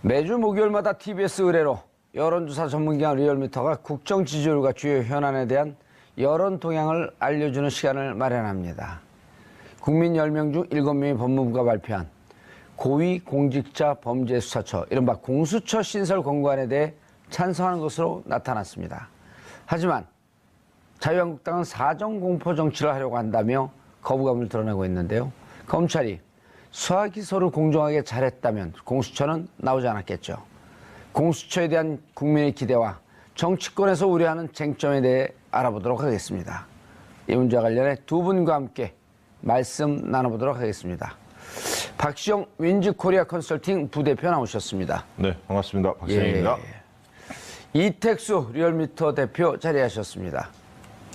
매주 목요일마다 TBS 의뢰로 여론조사 전문기관 리얼미터가 국정 지지율과 주요 현안에 대한 여론 동향을 알려주는 시간을 마련합니다. 국민 10명 중 7명이 법무부가 발표한 고위공직자 범죄수사처, 이른바 공수처 신설 권고안에 대해 찬성하는 것으로 나타났습니다. 하지만 자유한국당은 사정공포 정치를 하려고 한다며 거부감을 드러내고 있는데요. 검찰이 수사 기소를 공정하게 잘했다면 공수처는 나오지 않았겠죠. 공수처에 대한 국민의 기대와 정치권에서 우려하는 쟁점에 대해 알아보도록 하겠습니다. 이 문제와 관련해 두 분과 함께 말씀 나눠보도록 하겠습니다. 박시영 윈즈코리아 컨설팅 부대표 나오셨습니다. 네, 반갑습니다. 박시영입니다. 이택수 리얼미터 대표 자리하셨습니다.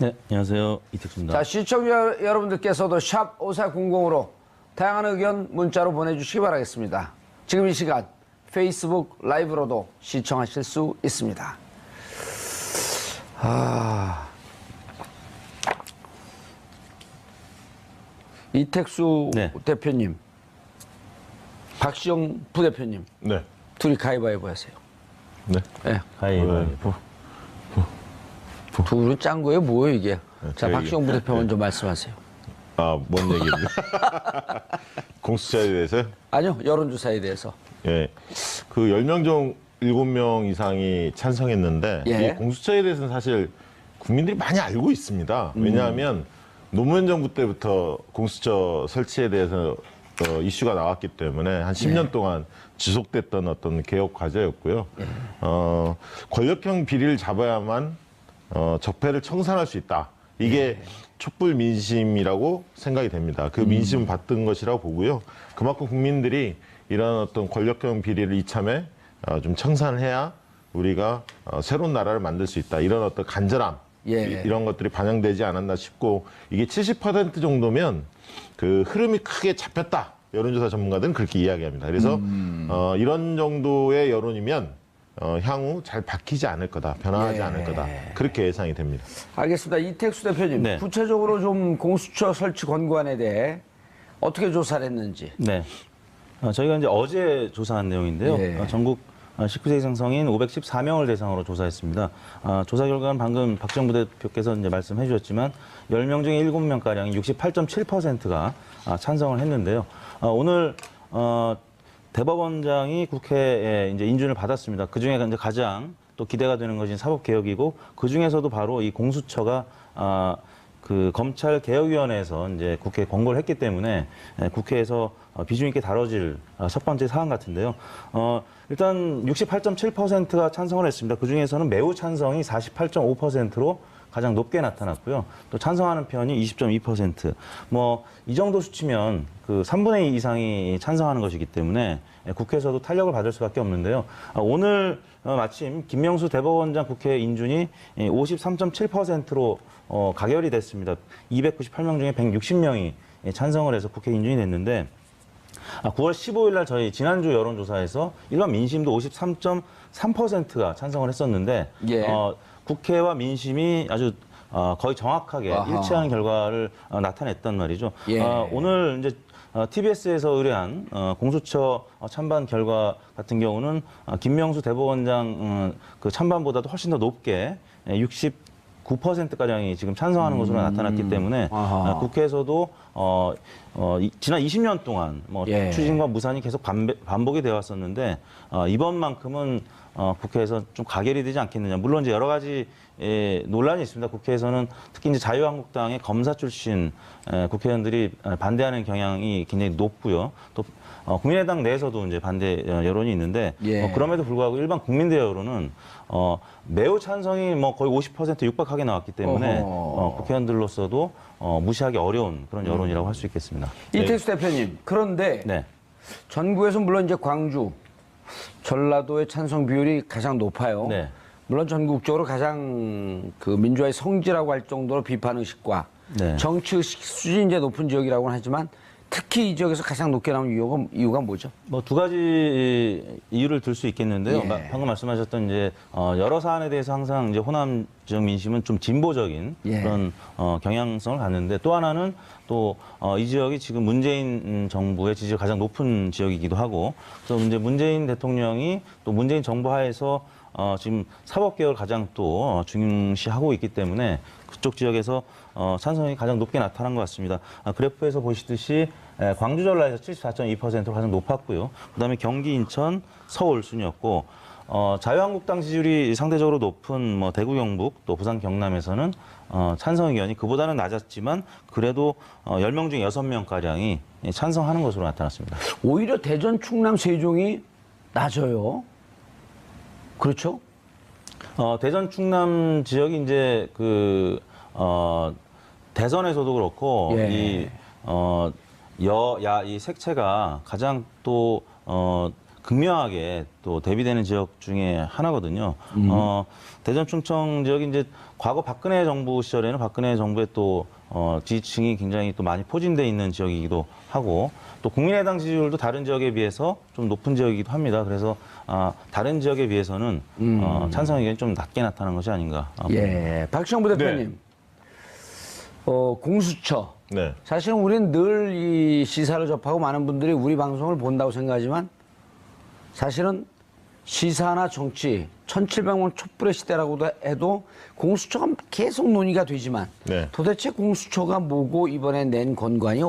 네, 안녕하세요. 이택수입니다. 자, 시청자 여러분들께서도 샵 5400으로 다양한 의견 문자로 보내주시기 바라겠습니다. 지금 이 시간 페이스북 라이브로도 시청하실 수 있습니다. 이택수 네. 대표님, 박시영 부대표님, 네. 둘이 가위바위보 하세요. 네. 네. 가위바위보. 둘은 짠 거예요? 뭐예요, 이게? 자, 저희- 박시영 부대표 먼저 말씀하세요. 뭔 얘기입니까? 공수처에 대해서요? 아니요, 여론조사에 대해서. 예. 그 10명 중 7명 이상이 찬성했는데, 예. 이 공수처에 대해서는 사실 국민들이 많이 알고 있습니다. 왜냐하면 노무현 정부 때부터 공수처 설치에 대해서 이슈가 나왔기 때문에 한 10년 동안 지속됐던 어떤 개혁 과제였고요. 권력형 비리를 잡아야만 적폐를 청산할 수 있다. 이게 촛불 민심이라고 생각이 됩니다. 그 민심을 받던 것이라고 보고요. 그만큼 국민들이 이런 어떤 권력형 비리를 이참에 좀 청산을 해야 우리가 새로운 나라를 만들 수 있다. 이런 어떤 간절함, 이런 것들이 반영되지 않았나 싶고, 이게 70% 정도면 그 흐름이 크게 잡혔다. 여론조사 전문가들은 그렇게 이야기합니다. 그래서 이런 정도의 여론이면 향후 잘 바뀌지 않을 거다, 변화하지 않을 거다, 그렇게 예상이 됩니다. 알겠습니다. 이택수 대표님, 네. 구체적으로 좀 공수처 설치 권고안에 대해 어떻게 조사를 했는지. 네. 저희가 이제 어제 조사한 내용인데요. 예. 전국 19세 이상 성인 514명을 대상으로 조사했습니다. 조사 결과는 방금 박지영 부대표께서 이제 말씀해 주셨지만 10명 중에 7명가량이 68.7%가 찬성을 했는데요. 오늘 대법원장이 국회에 이제 인준을 받았습니다. 그 중에 이제 가장 또 기대가 되는 것이 사법개혁이고, 그 중에서도 바로 이 공수처가 그 검찰개혁위원회에서 이제 국회에 권고를 했기 때문에 국회에서 비중 있게 다뤄질 첫 번째 사안 같은데요. 일단 68.7%가 찬성을 했습니다. 그 중에서는 매우 찬성이 48.5%로 가장 높게 나타났고요. 또 찬성하는 편이 20.2%. 이 정도 수치면 그 3분의 2 이상이 찬성하는 것이기 때문에 국회에서도 탄력을 받을 수밖에 없는데요. 오늘 마침 김명수 대법원장 국회 인준이 53.7%로 가결이 됐습니다. 298명 중에 160명이 찬성을 해서 국회 인준이 됐는데, 9월 15일 날 저희 지난주 여론조사에서 일반 민심도 53.3%가 찬성을 했었는데, 국회와 민심이 아주 거의 정확하게 일치하는 결과를 나타냈단 말이죠. 오늘 이제 TBS에서 의뢰한 공수처 찬반 결과 같은 경우는 김명수 대법원장 그 찬반보다도 훨씬 더 높게 69%가량이 지금 찬성하는 것으로 나타났기 때문에 국회에서도 지난 20년 동안 추진과 무산이 계속 반복이 되어 왔었는데, 이번만큼은 국회에서 좀 가결이 되지 않겠느냐. 물론 이제 여러 가지 논란이 있습니다. 국회에서는 특히 이제 자유한국당의 검사 출신 국회의원들이 반대하는 경향이 굉장히 높고요. 또 국민의당 내에서도 이제 반대 여론이 있는데, 그럼에도 불구하고 일반 국민들 여론은 매우 찬성이 거의 50% 육박하게 나왔기 때문에 국회의원들로서도 무시하기 어려운 그런 여론이라고 할 수 있겠습니다. 이택수 대표님, 그런데 전국에서 물론 이제 광주, 전라도의 찬성 비율이 가장 높아요. 물론 전국적으로 가장 그 민주화의 성지라고 할 정도로 비판 의식과 정치 의식 수준이 이제 높은 지역이라고는 하지만, 특히 이 지역에서 가장 높게 나온 이유가 뭐죠? 뭐 두 가지 이유를 들 수 있겠는데요. 예. 방금 말씀하셨던 이제 여러 사안에 대해서 항상 이제 호남 지역 민심은 좀 진보적인 예. 그런 경향성을 갖는데 또 하나는 또 이 지역이 지금 문재인 정부의 지지가 가장 높은 지역이기도 하고 그래서 이제 문재인 대통령이 또 문재인 정부 하에서 지금 사법개혁을 가장 또 중시하고 있기 때문에 그쪽 지역에서 찬성이 가장 높게 나타난 것 같습니다. 그래프에서 보시듯이 광주 전라에서 74.2%로 가장 높았고요. 그다음에 경기, 인천, 서울 순이었고 자유한국당 지지율이 상대적으로 높은 뭐 대구, 경북, 또 부산, 경남에서는 찬성 의견이 그보다는 낮았지만 그래도 10명 중 6명가량이 찬성하는 것으로 나타났습니다. 오히려 대전, 충남, 세종이 낮아요. 그렇죠? 대전, 충남 지역이 이제 대선에서도 그렇고 예. 이 색채가 가장 또 극명하게 또 대비되는 지역 중에 하나거든요. 대전, 충청 지역이 이제 과거 박근혜 정부 시절에는 박근혜 정부의 또 지지층이 굉장히 또 많이 포진돼 있는 지역이기도 하고 또 국민의당 지지율도 다른 지역에 비해서 좀 높은 지역이기도 합니다. 그래서 다른 지역에 비해서는 찬성 의견이 좀 낮게 나타난 것이 아닌가. 예. 박시영 부대표님. 공수처. 네. 사실은 우리는 늘 이 시사를 접하고 많은 분들이 우리 방송을 본다고 생각하지만 사실은 시사나 정치 1700년 촛불의 시대라고도 해도 공수처가 계속 논의가 되지만 네. 도대체 공수처가 뭐고 이번에 낸 건관이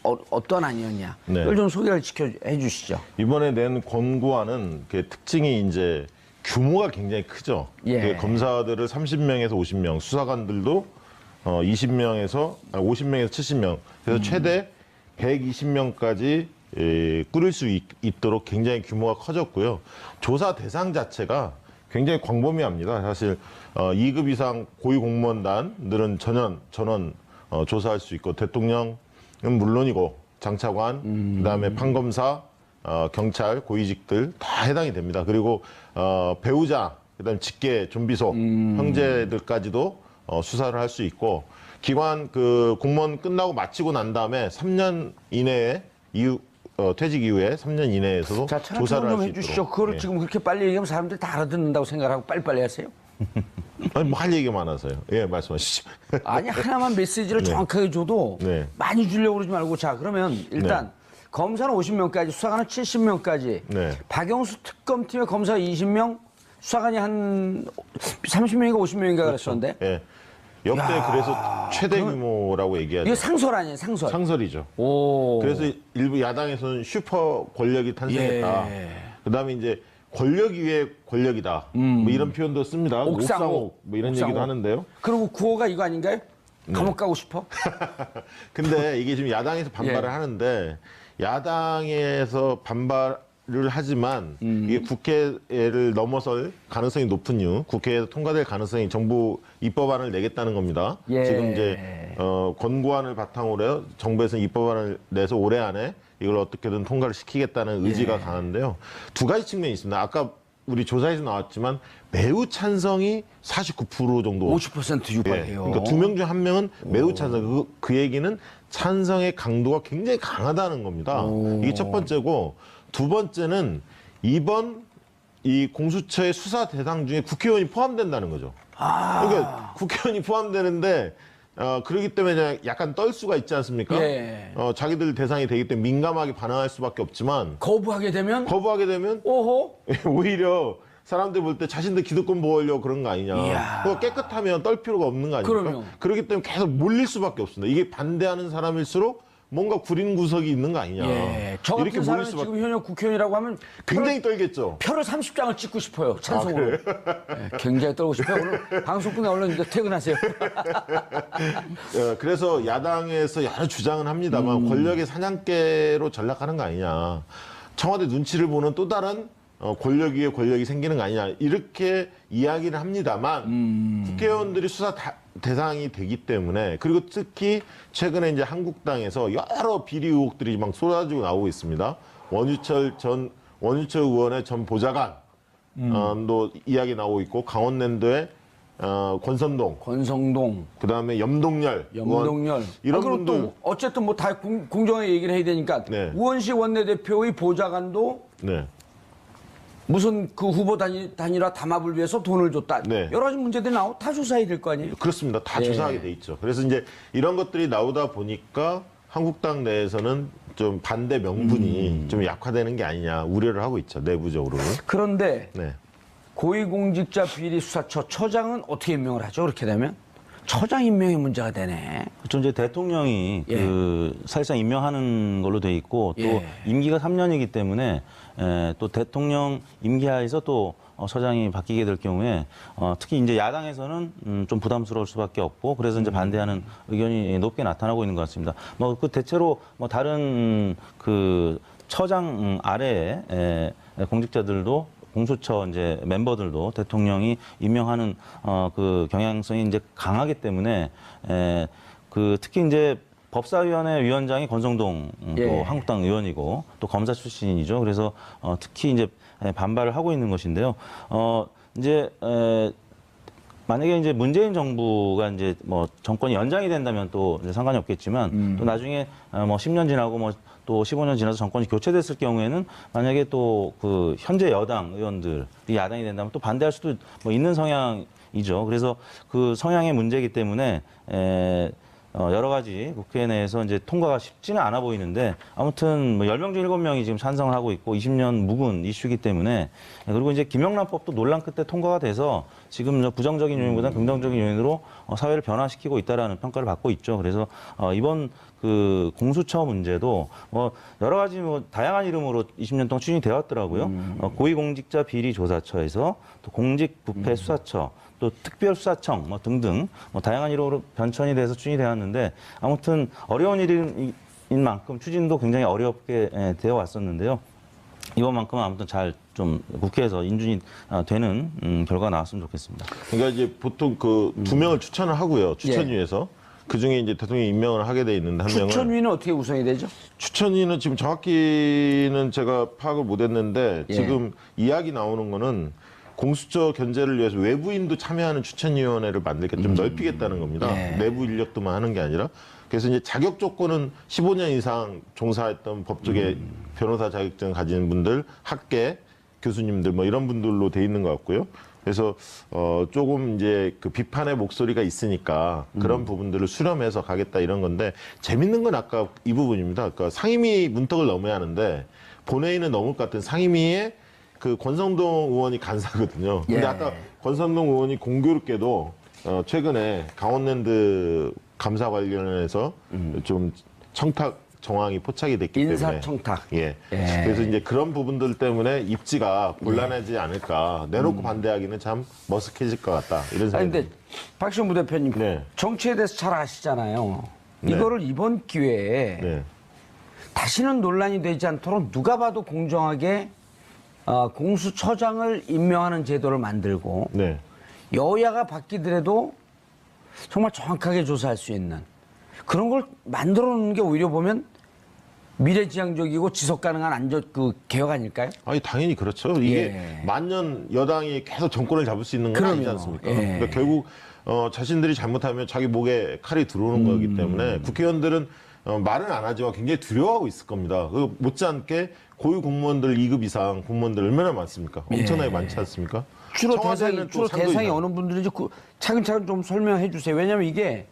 어떤 아니었냐. 네. 이걸 좀 소개를 해 주시죠. 이번에 낸 권고안은 그 특징이 이제 규모가 굉장히 크죠. 예. 검사들을 30명에서 50명, 수사관들도 50명에서 70명, 그래서 최대 120명까지 꾸릴 수 있도록 굉장히 규모가 커졌고요. 조사 대상 자체가 굉장히 광범위합니다. 사실 2급 이상 고위공무원단들은 전원 조사할 수 있고 대통령은 물론이고 장차관, 그다음에 판검사, 경찰, 고위직들 다 해당이 됩니다. 그리고 배우자, 그다음에 직계, 좀비속, 형제들까지도 수사를 할 수 있고 기관 공무원 끝나고 마치고 난 다음에 3년 이내에 퇴직 이후에 3년 이내에서도 자, 조사를 할 좀 수 해주시죠. 있도록. 그거를 예. 지금 그렇게 빨리 얘기하면 사람들이 다 알아듣는다고 생각하고 빨리빨리 하세요. 아니, 뭐 할 얘기가 많아서요. 예, 말씀하시죠. 아니 하나만 메시지를 네. 정확하게 줘도 네. 많이 주려고 그러지 말고 자 그러면 일단 검사는 50명까지 수사관은 70명까지 네. 박영수 특검팀의 검사 20명 수사관이 한 30명인가 50명인가 그랬었는데 예. 역대 그래서 최대 규모라고 얘기하죠. 이거 상설 아니에요 상설. 상설이죠. 오. 그래서 일부 야당에서는 슈퍼 권력이 탄생했다. 그다음에 이제 권력 위에 권력이다. 뭐 이런 표현도 씁니다. 옥상옥 뭐 이런 옥상옥. 얘기도 하는데요. 그리고 구호가 이거 아닌가요? 감옥 가고 싶어? 근데 이게 지금 야당에서 반발을 예. 하는데 야당에서 반발을 하지만 이게 국회를 넘어설 가능성이 높은 이유, 국회에서 통과될 가능성이 정부 입법안을 내겠다는 겁니다. 예. 지금 이제 권고안을 바탕으로 해서 정부에서는 입법안을 내서 올해 안에 이걸 어떻게든 통과를 시키겠다는 의지가 강한데요. 두 가지 측면이 있습니다. 아까 우리 조사에서 나왔지만 매우 찬성이 49% 정도. 50% 예. 유발해요. 그러니까 2명 중 1명은 매우 찬성. 그 얘기는 찬성의 강도가 굉장히 강하다는 겁니다. 이게 첫 번째고 두 번째는 이번 이 공수처의 수사 대상 중에 국회의원이 포함된다는 거죠. 그러니까 국회의원이 포함되는데 그렇기 때문에 약간 떨 수가 있지 않습니까? 예. 자기들 대상이 되기 때문에 민감하게 반응할 수밖에 없지만 거부하게 되면 거부하게 되면 오호 오히려 사람들 볼 때 자신들 기득권 보호하려고 그런 거 아니냐. 이야. 그거 깨끗하면 떨 필요가 없는 거 아닙니까? 그럼요. 그렇기 때문에 계속 몰릴 수밖에 없습니다. 이게 반대하는 사람일수록 뭔가 구린 구석이 있는 거 아니냐. 예. 저 같은 이렇게 사람이 몰릴 수밖에. 지금 현역 국회의원이라고 하면 굉장히 떨겠죠. 표를 30장을 찍고 싶어요. 찬성으로. 예, 굉장히 떨고 싶어요. 오늘 방송 끝나 얼른 이제 퇴근하세요. 그래서 야당에서 여러 주장은 합니다만 권력의 사냥개로 전락하는 거 아니냐. 청와대 눈치를 보는 또 다른 권력 위에 권력이 생기는 거 아니냐. 이렇게 이야기를 합니다만 국회의원들이 수사 대상이 되기 때문에 그리고 특히 최근에 이제 한국당에서 여러 비리 의혹들이 막 쏟아지고 나오고 있습니다. 원유철 의원의 전 보좌관 도 이야기 나오고 있고 강원랜드의 권선동, 권성동, 그다음에 염동열, 의원, 이런 그리고 분들 또 어쨌든 뭐 다 공정하게 얘기를 해야 되니까 네. 우원식 원내대표의 보좌관도 네. 무슨 그 후보 단일화 담합을 위해서 돈을 줬다. 네. 여러 가지 문제들이 나오고 다 조사해야 될 거 아니에요? 그렇습니다. 다 예. 조사하게 돼 있죠. 그래서 이제 이런 것들이 나오다 보니까 한국당 내에서는 좀 반대 명분이 좀 약화되는 게 아니냐 우려를 하고 있죠. 내부적으로는. 그런데 네. 고위공직자 비리 수사처 처장은 어떻게 임명을 하죠? 그렇게 되면 처장 임명이 문제가 되네. 그렇죠. 이제 대통령이 예. 그 사실상 임명하는 걸로 돼 있고 또 예. 임기가 3년이기 때문에 또 대통령 임기하에서 또 처장이 바뀌게 될 경우에 특히 이제 야당에서는 좀 부담스러울 수밖에 없고 그래서 이제 반대하는 의견이 높게 나타나고 있는 것 같습니다. 뭐 그 대체로 뭐 다른 그 처장 아래에 공직자들도 공수처 이제 멤버들도 대통령이 임명하는 그 경향성이 이제 강하기 때문에 그 특히 이제 법사위원회 위원장이 권성동 예. 또 한국당 의원이고 또 검사 출신이죠. 그래서 특히 이제 반발을 하고 있는 것인데요. 이제 만약에 이제 문재인 정부가 이제 뭐 정권이 연장이 된다면 또 이제 상관이 없겠지만 또 나중에 뭐 10년 지나고 뭐 또 15년 지나서 정권이 교체됐을 경우에는 만약에 또 그 현재 여당 의원들이 야당이 된다면 또 반대할 수도 뭐 있는 성향이죠. 그래서 그 성향의 문제이기 때문에 여러 가지 국회 내에서 이제 통과가 쉽지는 않아 보이는데 아무튼 뭐 10명 중 7명이 지금 찬성을 하고 있고 20년 묵은 이슈이기 때문에 그리고 이제 김영란법도 논란 끝에 통과가 돼서 지금 부정적인 요인보다 긍정적인 요인으로 사회를 변화시키고 있다라는 평가를 받고 있죠. 그래서 이번 그 공수처 문제도 뭐 여러 가지 뭐 다양한 이름으로 20년 동안 추진이 되었더라고요. 고위공직자 비리조사처에서 또 공직부패수사처 또 특별수사청 뭐 등등 뭐 다양한 이름으로 변천이 돼서 추진이 되었는데 아무튼 어려운 일인 만큼 추진도 굉장히 어렵게 되어 왔었는데요. 이번만큼은 아무튼 잘 좀 국회에서 인준이 되는 결과가 나왔으면 좋겠습니다. 그러니까 이제 보통 그 2명을 추천을 하고요. 추천위에서. 그 중에 이제 대통령이 임명을 하게 돼 있는데 한 명을. 추천위는 어떻게 구성이 되죠? 추천위는 지금 정확히는 제가 파악을 못 했는데 예. 지금 이야기 나오는 거는 공수처 견제를 위해서 외부인도 참여하는 추천위원회를 만들게 좀 넓히겠다는 겁니다. 예. 내부 인력도만 하는 게 아니라. 그래서 이제 자격 조건은 15년 이상 종사했던 법조계 변호사 자격증 가진 분들, 학계 교수님들 뭐 이런 분들로 돼 있는 것 같고요. 그래서 조금 이제 그 비판의 목소리가 있으니까 그런 부분들을 수렴해서 가겠다 이런 건데 재밌는 건 아까 이 부분입니다. 그러니까 상임위 문턱을 넘어야 하는데 본회의는 넘을 것 같은 상임위에 그 권성동 의원이 간사거든요. 근데 예. 아까 권성동 의원이 공교롭게도 최근에 강원랜드 감사 관련해서 좀 청탁 정황이 포착이 됐기 때문에 인사청탁. 예. 예. 그래서 이제 그런 부분들 때문에 입지가 곤란하지 않을까. 내놓고 반대하기는 참 머쓱해질 것 같다. 이런 아니 생각이 근데 박시영 부대표님 네. 정치에 대해서 잘 아시잖아요. 네. 이거를 이번 기회에 네. 다시는 논란이 되지 않도록 누가 봐도 공정하게 공수처장을 임명하는 제도를 만들고 네. 여야가 바뀌더라도 정말 정확하게 조사할 수 있는 그런 걸 만들어 놓는 게 오히려 보면 미래지향적이고 지속 가능한 개혁 아닐까요? 아니 당연히 그렇죠. 이게 예. 만년 여당이 계속 정권을 잡을 수 있는 건 아니지 그럼요. 않습니까? 예. 그러니까 결국 자신들이 잘못하면 자기 목에 칼이 들어오는 거기 때문에 국회의원들은 말은 안 하지만 굉장히 두려워하고 있을 겁니다. 그 못지않게 고위 공무원들 2급 이상 공무원들 얼마나 많습니까? 엄청나게 예. 많지 않습니까? 주로 청와대는 또 상도 대상이 이상. 어느 분들인지 차근차근 좀 설명해 주세요. 왜냐하면 이게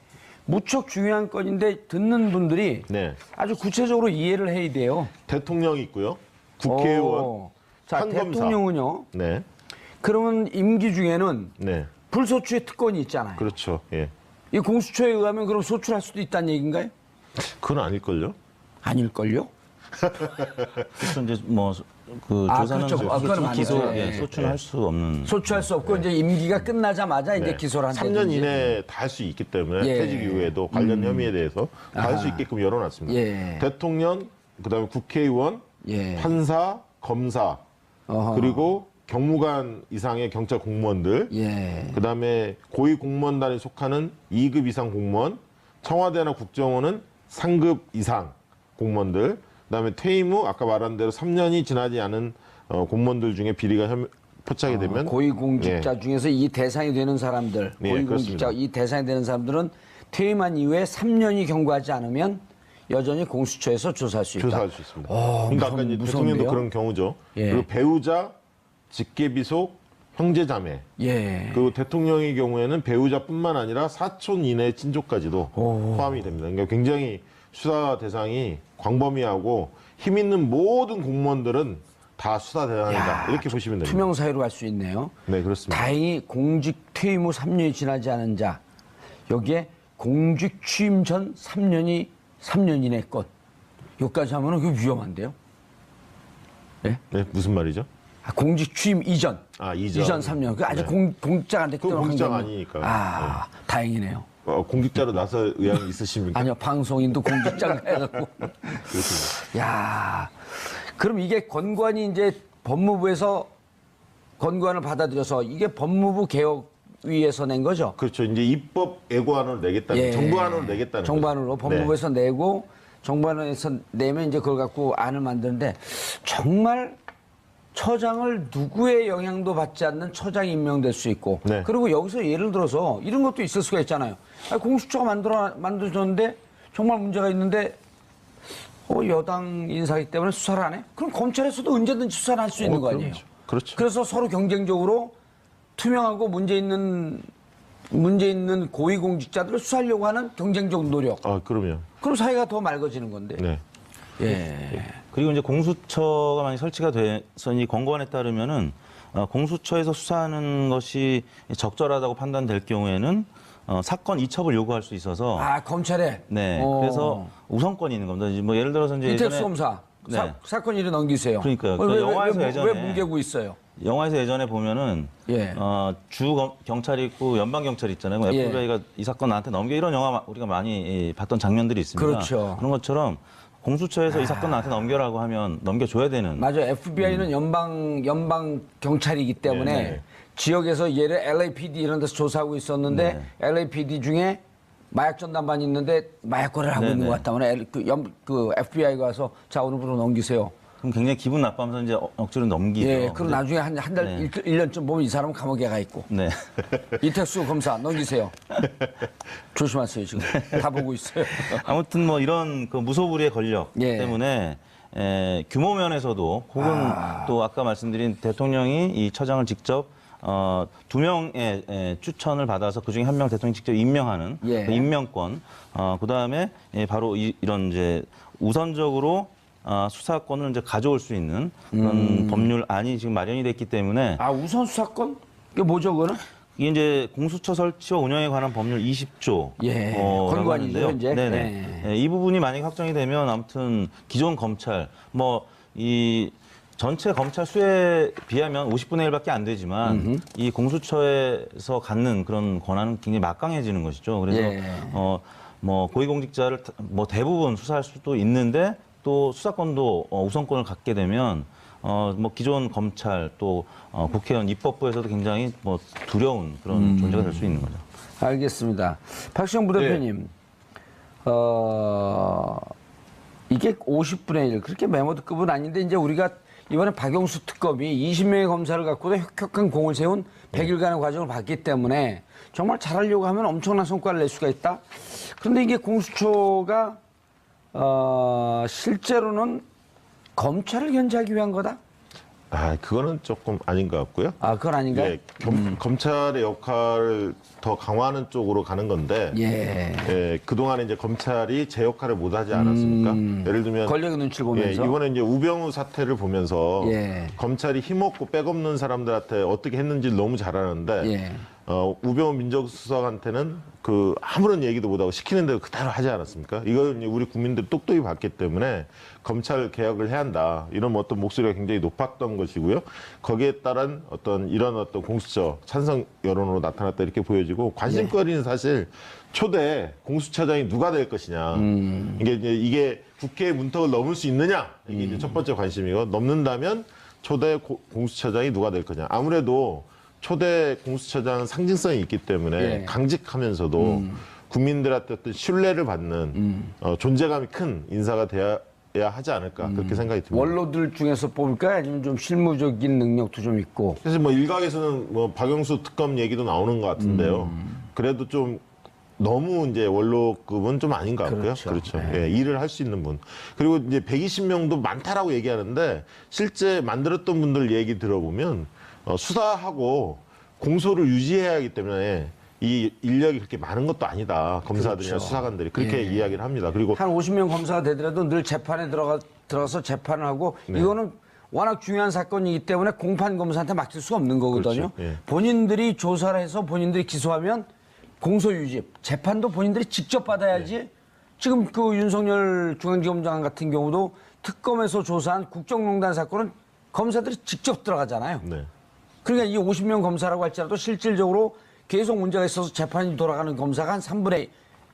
무척 중요한 건인데 듣는 분들이 네. 아주 구체적으로 이해를 해야 돼요. 대통령이 있고요. 국회의원, 오. 자, 판검사. 대통령은요. 네. 그러면 임기 중에는 네. 불소추의 특권이 있잖아요. 그렇죠. 예. 이 공수처에 의하면 그럼 소출할 수도 있다는 얘기인가요? 그건 아닐걸요? 아닐걸요? 그래서 이제 뭐 그 아, 조사는 그렇죠. 그건 맞죠. 기소 예. 소추는 할 수 없는. 소출할 수 없고 이제 임기가 끝나자마자 이제 네. 기소를 한다. 3년 이내에 다 할 수 있기 때문에 예. 퇴직 이후에도 관련 혐의에 대해서 다 할 수 아하. 있게끔 열어놨습니다. 예. 대통령, 그다음에 국회의원, 예. 판사, 검사, 어허. 그리고 경무관 이상의 경찰 공무원들, 예. 그다음에 고위 공무원단에 속하는 2급 이상 공무원, 청와대나 국정원은 3급 이상 공무원들, 그다음에 퇴임 후 아까 말한 대로 3년이 지나지 않은 공무원들 중에 비리가 포착이 되면 고위공직자 예. 중에서 이 대상이 되는 사람들, 네, 고위공직자 그렇습니다. 이 대상이 되는 사람들은 퇴임한 이후에 3년이 경과하지 않으면 여전히 공수처에서 조사할 수 있다. 조사할 수 있습니다. 그러니까 아까 이제 무서운데요? 대통령도 그런 경우죠. 예. 그리고 배우자, 직계비속, 형제자매. 예. 그리고 대통령의 경우에는 배우자뿐만 아니라 사촌 이내 친족까지도 포함이 됩니다. 그러니까 굉장히 수사 대상이 광범위하고 힘 있는 모든 공무원들은 다 수사 대상이다. 이렇게 보시면 됩니다. 투명 사유로 갈 수 있네요. 네, 그렇습니다. 다행히 공직 퇴임 후 3년이 지나지 않은 자, 여기에 공직 취임 전 3년 이내 것. 여기까지 하면은 그 위험한데요. 네, 무슨 말이죠? 공직 취임 이전. 아, 이전. 3년. 그 아직 네. 공직자가 안 됐기 그건 때문에. 공직자가 환경은- 아니니까. 아, 다행이네요. 공직자로 나설 의향이 있으십니까? 아니요, 방송인도 공직자가 해갖고. 그렇습니다. 야, 그럼 이게 권고안이 이제 법무부에서 권고안을 받아들여서 이게 법무부 개혁위에서 낸 거죠? 그렇죠. 이제 입법 예고안을 내겠다는, 정부안으로 내겠다는 정부안으로 거죠. 네. 법무부에서 내고 정부안에서 내면 이제 그걸 갖고 안을 만드는데 정말 처장을 누구의 영향도 받지 않는 처장이 임명될 수 있고 네. 그리고 여기서 예를 들어서 이런 것도 있을 수가 있잖아요. 아니, 공수처가 만들어졌는데 정말 문제가 있는데 여당 인사이기 때문에 수사를 안 해? 그럼 검찰에서도 언제든지 수사를 할 수 있는 거 아니에요? 그렇죠. 그래서 서로 경쟁적으로 투명하고 문제 있는 고위공직자들을 수사하려고 하는 경쟁적 노력. 아, 그럼요. 그럼 사회가 더 맑아지는 건데. 네. 예. 그리고 이제 공수처가 만약 설치가 돼서 이 권고안에 따르면은 공수처에서 수사하는 것이 적절하다고 판단될 경우에는 사건 이첩을 요구할 수 있어서 아, 검찰에? 네 그래서 우선권이 있는 겁니다. 이제 뭐 예를 들어서 이제 이택수 검사. 네. 사건 일을 넘기세요. 그러니까요. 왜, 영화에서 왜, 예전에- 왜 뭉개고 있어요? 영화에서 예전에 보면은 예. 경찰이 있고 연방 경찰이 있잖아요. 예. FBI가 이 사건 나한테 넘겨 이런 영화 우리가 많이 봤던 장면들이 있습니다. 그렇죠. 그런 것처럼 공수처에서 이 사건 나한테 넘겨라고 하면 넘겨줘야 되는. 맞아요. FBI는 연방 경찰이기 때문에 네. 지역에서 예를 LAPD 이런 데서 조사하고 있었는데 LAPD 중에 마약 전담반이 있는데 마약 거래를 하고 네, 있는 네. 것 같다면 그 FBI가 와서 자 오늘부로 넘기세요. 그럼 굉장히 기분 나빠하면서 이제 억지로 넘기죠. 예, 그리고 근데- 나중에 한 달, 네. 1년쯤 보면 이 사람은 감옥에 가 있고. 네. 이택수 검사 넘기세요. 조심하세요, 지금. 다 보고 있어요. 아무튼 뭐 이런 그 무소불위의 권력 예. 때문에 규모 면에서도 혹은 또 아까 말씀드린 대통령이 이 처장을 직접 2명의 추천을 받아서 그중에 한 명 대통령이 직접 임명하는 예. 그 임명권, 그다음에 바로 이런 이제 우선적으로 수사권을 이제 가져올 수 있는 그런 법률안이 지금 마련이 됐기 때문에 아, 우선 수사권? 이게 뭐죠, 그거는? 이게 이제 공수처 설치와 운영에 관한 법률 20조 예, 권고안이죠, 현재. 네네. 이 부분이 만약 확정이 되면 아무튼 기존 검찰 이 전체 검찰 수에 비하면 50분의 1밖에 안 되지만 이 공수처에서 갖는 그런 권한은 굉장히 막강해지는 것이죠. 그래서 예. 뭐 고위공직자를 뭐 대부분 수사할 수도 있는데 또 수사권도 우선권을 갖게 되면 뭐 기존 검찰 또 국회의원 입법부에서도 굉장히 뭐 두려운 그런 존재가 될 수 있는 거죠. 알겠습니다. 박시영 부대표님, 이게 50분의 1, 그렇게 메모드급은 아닌데, 이제 우리가 이번에 박용수 특검이 20명의 검사를 갖고도 혁혁한 공을 세운 100일간의 과정을 봤기 때문에 정말 잘하려고 하면 엄청난 성과를 낼 수가 있다. 그런데 이게 공수처가, 실제로는 검찰을 견제하기 위한 거다? 아, 그거는 조금 아닌 것 같고요. 아, 그건 아닌가요? 예, 검찰의 역할을 더 강화하는 쪽으로 가는 건데, 예. 그동안에 이제 검찰이 제 역할을 못 하지 않았습니까? 예를 들면, 권력의 눈치를 예, 보면서. 이번에 이제 우병우 사태를 보면서 예. 검찰이 힘없고 백없는 사람들한테 어떻게 했는지를 너무 잘 아는데, 예. 우병우 민정수석한테는 그 아무런 얘기도 못하고 시키는 대로 그대로 하지 않았습니까? 이걸 이제 우리 국민들이 똑똑히 봤기 때문에 검찰 개혁을 해야 한다. 이런 어떤 목소리가 굉장히 높았던 것이고요. 거기에 따른 이런 공수처 찬성 여론으로 나타났다 이렇게 보여지고 관심거리는 사실 초대 공수처장이 누가 될 것이냐. 이게 국회의 문턱을 넘을 수 있느냐. 이게 이제 첫 번째 관심이고 넘는다면 초대 공수처장이 누가 될 거냐. 아무래도 초대 공수처장은 상징성이 있기 때문에 예. 강직하면서도 국민들한테 어떤 신뢰를 받는 존재감이 큰 인사가 돼야 하지 않을까 그렇게 생각이 듭니다. 원로들 중에서 뽑을까요? 아니면 좀 실무적인 능력도 좀 있고. 사실 뭐 일각에서는 뭐 박영수 특검 얘기도 나오는 것 같은데요. 그래도 좀 너무 이제 원로급은 좀 아닌 것 같고요. 그렇죠. 예, 일을 할 수 있는 분. 그리고 이제 120명도 많다라고 얘기하는데 실제 만들었던 분들 얘기 들어보면 수사하고 공소를 유지해야 하기 때문에 이 인력이 그렇게 많은 것도 아니다. 검사들이나 그렇죠. 수사관들이 그렇게 이야기를 합니다. 그리고 한 50명 검사가 되더라도 늘 재판에 들어가서 재판을 하고 네. 이거는 워낙 중요한 사건이기 때문에 공판 검사한테 맡길 수가 없는 거거든요. 그렇죠. 예. 본인들이 조사를 해서 본인들이 기소하면 공소 유지, 재판도 본인들이 직접 받아야지. 네. 지금 그 윤석열 중앙지검장 같은 경우도 특검에서 조사한 국정농단 사건은 검사들이 직접 들어가잖아요. 네. 그러니까 이 50명 검사라고 할지라도 실질적으로 계속 문제가 있어서 재판이 돌아가는 검사가 한 3분의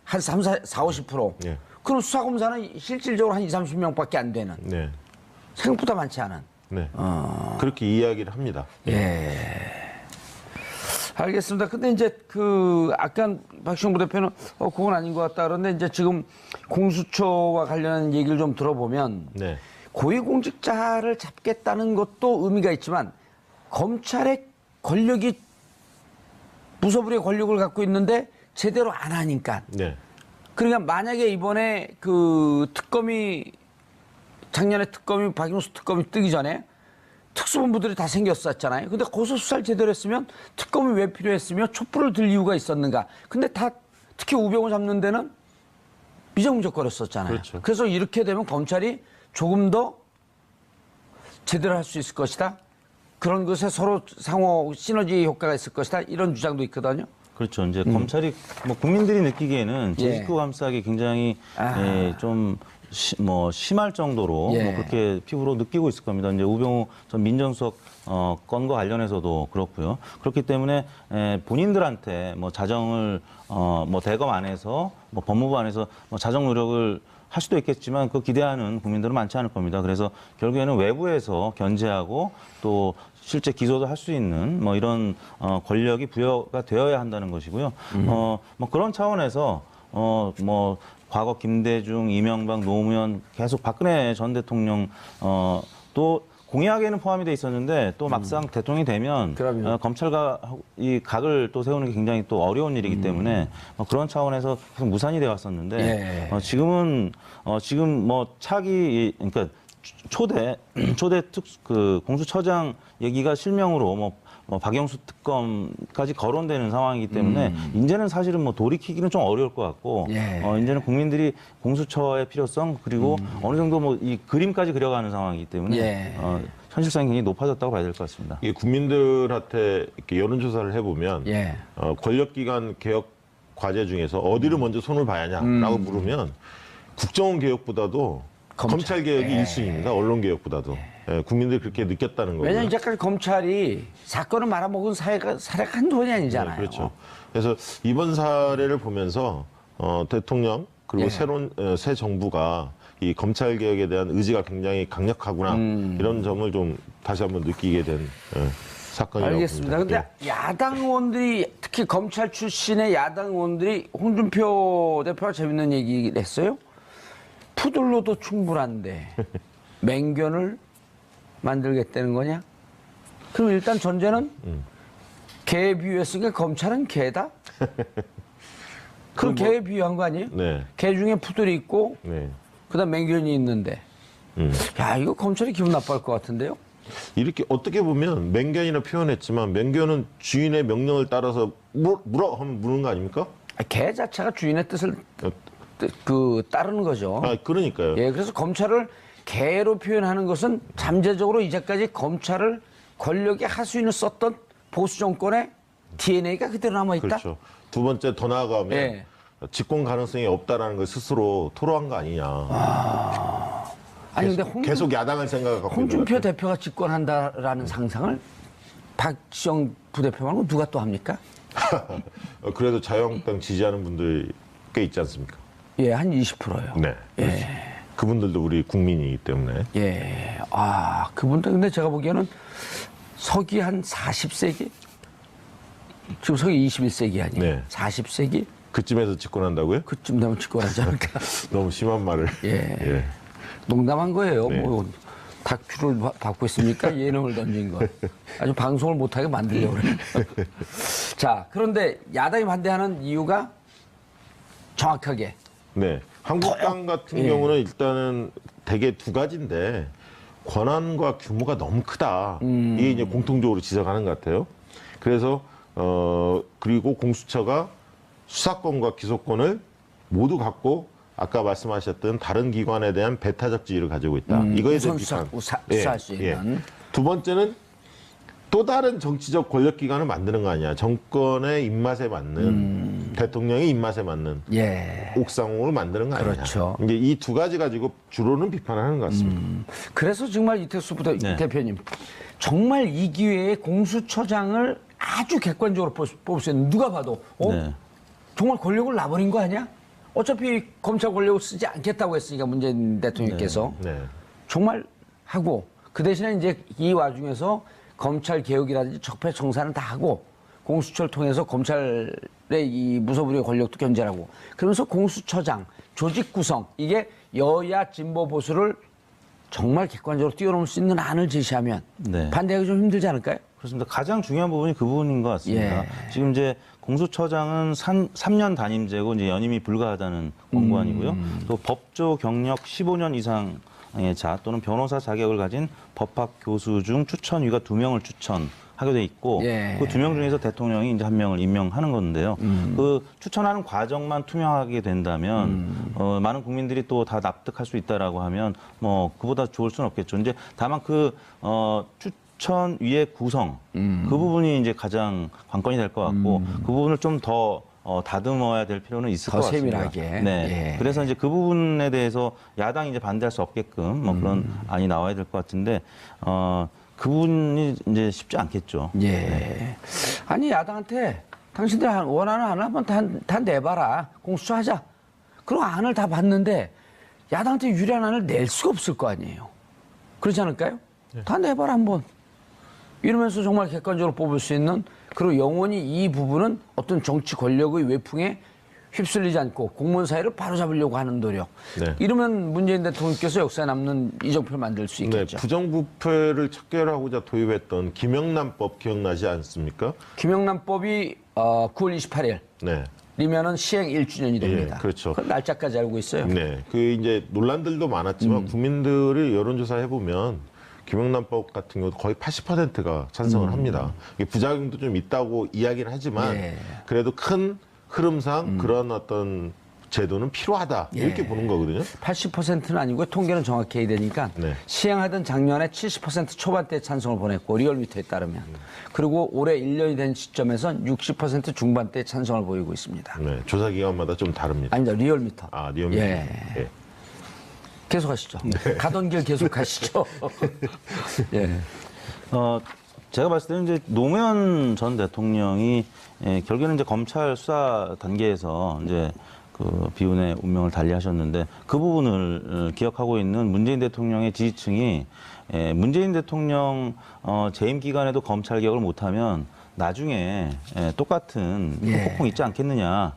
한 3, 4, 50%. 예. 그럼 수사검사는 실질적으로 한 20, 30명밖에 안 되는. 네. 생각보다 많지 않은. 네. 그렇게 이야기를 합니다. 알겠습니다. 근데 이제 그 아까 박시영 부대표는 그건 아닌 것 같다 그러는데 이제 지금 공수처와 관련한 얘기를 좀 들어보면 네. 고위공직자를 잡겠다는 것도 의미가 있지만 검찰의 권력이 부서부리의 권력을 갖고 있는데 제대로 안 하니까. 네. 그러니까 만약에 이번에 그 특검이 작년에 특검이 박영수 특검이 뜨기 전에 특수본부들이 다 생겼었잖아요. 근데 고소 수사를 제대로 했으면 특검이 왜 필요했으며 촛불을 들 이유가 있었는가. 근데 다 특히 우병우 잡는 데는 미적미적거렸었잖아요. 그렇죠. 그래서 이렇게 되면 검찰이 조금 더 제대로 할 수 있을 것이다. 그런 것에 서로 상호 시너지 효과가 있을 것이다. 이런 주장도 있거든요. 그렇죠. 이제 검찰이 뭐 국민들이 느끼기에는 제 예. 식구 감싸기 굉장히 좀 심할 정도로 예. 뭐 그렇게 피부로 느끼고 있을 겁니다. 이제 우병우 전 민정수석 건과 관련해서도 그렇고요. 그렇기 때문에 본인들한테 뭐 자정을 뭐 대검 안에서 뭐 법무부 안에서 뭐 자정 노력을 할 수도 있겠지만 그 기대하는 국민들은 많지 않을 겁니다. 그래서 결국에는 외부에서 견제하고 또 실제 기소도 할 수 있는 뭐 이런 권력이 부여가 되어야 한다는 것이고요. 뭐 그런 차원에서 뭐 과거 김대중, 이명박, 노무현 계속 박근혜 전 대통령 또 공약에는 포함이 돼 있었는데 또 막상 대통령이 되면 그럼요. 검찰과 이 각을 또 세우는 게 굉장히 또 어려운 일이기 때문에 그런 차원에서 계속 무산이 되어 왔었는데 예. 지금은 지금 뭐 차기 그러니까 초대 그 공수처장 얘기가 실명으로 뭐 박영수 특검까지 거론되는 상황이기 때문에 이제는 사실은 뭐 돌이키기는 좀 어려울 것 같고 예. 이제는 국민들이 공수처의 필요성 그리고 어느 정도 뭐 이 그림까지 그려가는 상황이기 때문에 예. 현실성이 굉장히 높아졌다고 봐야 될 것 같습니다. 이게 국민들한테 이렇게 여론조사를 해보면 예. 권력기관 개혁 과제 중에서 어디를 먼저 손을 봐야 하냐라고 물으면 국정원 개혁보다도 검찰 개혁이 예. 1순위입니다. 언론 개혁보다도. 예, 국민들이 그렇게 느꼈다는 거고요. 왜냐면 이제까지 검찰이 사건을 말아먹은 사례가 한두 번이 아니잖아요. 네, 그렇죠. 그래서 이번 사례를 보면서 대통령 그리고 예. 새로운 새 정부가 이 검찰 개혁에 대한 의지가 굉장히 강력하구나 이런 점을 좀 다시 한번 느끼게 된 사건이라고 알겠습니다. 봅니다. 근데 야당 의원들이 특히 검찰 출신의 야당 의원들이 홍준표 대표가 재밌는 얘기를 했어요. 푸들로도 충분한데 맹견을 만들겠다는 거냐? 그럼 일단 전제는 개에 비유했으니까 검찰은 개다? 그럼 개에 비유한 거 아니에요? 네. 개 중에 푸들이 있고 네. 그다음 맹견이 있는데 야 이거 검찰이 기분 나빠할 것 같은데요? 이렇게 어떻게 보면 맹견이라 표현했지만 맹견은 주인의 명령을 따라서 물어 하면 무는 거 아닙니까? 개 자체가 주인의 뜻을 따르는 거죠. 그러니까요. 예, 그래서 검찰을 개로 표현하는 것은 잠재적으로 이제까지 검찰을 권력의 하수인을 썼던 보수 정권의 DNA가 그대로 남아 있다. 그렇죠. 두 번째 더 나아가면 예. 집권 가능성이 없다라는 걸 스스로 토로한 거 아니냐. 아니 근데 계속 야당을 생각하고 홍준표 대표가 집권한다라는 상상을 박시영 부대표 말고 누가 또 합니까? 그래도 자유한국당 지지하는 분들 꽤 있지 않습니까? 예, 한 20%요. 네. 그렇죠. 그분들도 우리 국민이기 때문에. 예. 아, 그분들 근데 제가 보기에는 서기 한 40세기? 지금 서기 21세기 아니에요? 네. 40세기? 그쯤에서 집권한다고요? 그쯤 되면 집권하지 않을까? 너무 심한 말을. 예. 농담한 거예요. 네. 뭐 다큐를 받고 있습니까? 예능을 던진 거. 아주 방송을 못하게 만들려고 그래요. 자, 그런데 야당이 반대하는 이유가 정확하게 네. 한국당 같은 예. 경우는 일단은 대개 두 가지인데 권한과 규모가 너무 크다. 이게 이제 공통적으로 지적하는 것 같아요. 그래서 그리고 공수처가 수사권과 기소권을 모두 갖고 아까 말씀하셨던 다른 기관에 대한 배타적 지위를 가지고 있다. 이거에 대한 비판. 수사할 수 있는. 두 번째는 또 다른 정치적 권력 기관을 만드는 거 아니야. 정권의 입맛에 맞는 대통령의 입맛에 맞는 예. 옥상호를 만드는 거 아니냐. 그렇죠. 이제 이 두 가지 가지고 주로는 비판하는 것 같습니다. 그래서 정말 이택수 네. 대표님, 정말 이 기회에 공수처장을 아주 객관적으로 뽑을 수 있는 누가 봐도 네. 정말 권력을 놔버린 거 아니야? 어차피 검찰 권력을 쓰지 않겠다고 했으니까 문재인 대통령께서 네. 정말 하고 그 대신에 이제 이 와중에서 검찰 개혁이라든지 적폐청산은 다 하고 공수처를 통해서 검찰의 이 무소불위의 권력도 견제하고 그러면서 공수처장 조직 구성 이게 여야 진보 보수를 정말 객관적으로 뛰어넘을 수 있는 안을 제시하면 네. 반대하기 좀 힘들지 않을까요? 그렇습니다. 가장 중요한 부분이 그 부분인 것 같습니다. 예. 지금 이제 공수처장은 3년 단임제고 이제 연임이 불가하다는 권고안이고요. 또 법조 경력 15년 이상의 자 또는 변호사 자격을 가진 법학 교수 중 추천위가 2명을 추천하게 돼 있고 예. 그 2명 중에서 대통령이 이제 1명을 임명하는 건데요. 그 추천하는 과정만 투명하게 된다면 많은 국민들이 또 다 납득할 수 있다라고 하면 뭐 그보다 좋을 수는 없겠죠. 이제 다만 추천위의 구성 그 부분이 이제 가장 관건이 될 것 같고 그 부분을 좀 더 다듬어야 될 필요는 있을 더 것 같습니다. 세밀하게. 네. 예. 그래서 이제 그 부분에 대해서 야당이 이제 반대할 수 없게끔 뭐 그런 안이 나와야 될 것 같은데 그 부분이 이제 쉽지 않겠죠. 예. 아니 야당한테 당신들 원하는 안을 한번 다 내봐라. 공수처 하자. 그리고 안을 다 봤는데 야당한테 유리한 안을 낼 수가 없을 거 아니에요. 그렇지 않을까요? 다 내봐라 한번. 이러면서 정말 객관적으로 뽑을 수 있는 그리고 영원히 이 부분은 어떤 정치 권력의 외풍에 휩쓸리지 않고 공무원 사회를 바로잡으려고 하는 노력. 네. 이러면 문재인 대통령께서 역사에 남는 이정표를 만들 수 네, 있겠죠. 부정부패를 척결하고자 도입했던 김영란법 기억나지 않습니까? 김영란법이 9월 28일 네. 이면은 시행 1주년이 됩니다. 예, 그렇죠. 그 날짜까지 알고 있어요. 네. 그 이제 논란들도 많았지만 국민들이 여론조사 해보면 김영란법 같은 경우 거의 80%가 찬성을 합니다. 이게 부작용도 좀 있다고 이야기는 하지만 예. 그래도 큰 흐름상 그런 어떤 제도는 필요하다 이렇게 보는 거거든요. 80%는 아니고 통계는 정확히 해야 되니까 네. 시행하던 작년에 70% 초반대 찬성을 보냈고 리얼미터에 따르면 그리고 올해 1년이 된 시점에선 60% 중반대 찬성을 보이고 있습니다. 네. 조사 기관마다 좀 다릅니다. 아닙니다. 리얼미터. 아, 리얼미터. 예. 예. 계속하시죠. 가던 길 계속하시죠. 예. 제가 봤을 때는 이제 노무현 전 대통령이 결국에는 이제 검찰 수사 단계에서 이제 그 비운의 운명을 달리하셨는데 그 부분을 기억하고 있는 문재인 대통령의 지지층이 문재인 대통령 재임 기간에도 검찰 개혁을 못하면 나중에 똑같은 폭풍 있지 않겠느냐.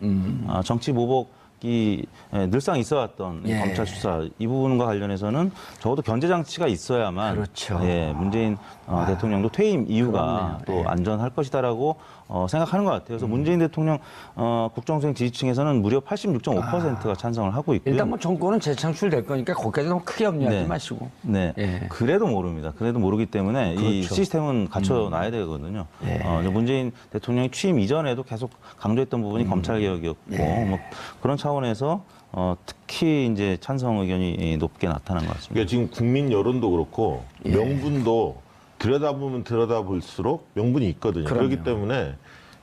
정치 보복이 늘상 있어왔던 이 예. 검찰 수사 이 부분과 관련해서는 적어도 견제 장치가 있어야만 그렇죠. 문재인 대통령도 퇴임 이후가 그렇네요. 또 예. 안전할 것이다라고 생각하는 것 같아요. 그래서 문재인 대통령 국정수행 지지층에서는 무려 86.5%가 찬성을 하고 있고요. 일단 뭐 정권은 재창출될 거니까 거기까지 너무 크게 염려하지 네. 마시고. 네. 예. 그래도 모릅니다. 그래도 모르기 때문에 이 그렇죠. 시스템은 갖춰놔야 되거든요. 예. 문재인 대통령이 취임 이전에도 계속 강조했던 부분이 검찰 개혁이었고 예. 뭐 그런 차원에서 특히 이제 찬성 의견이 높게 나타난 것 같습니다. 그러니까 지금 국민 여론도 그렇고 명분도 들여다보면 들여다볼수록 명분이 있거든요. 그럼요. 그렇기 때문에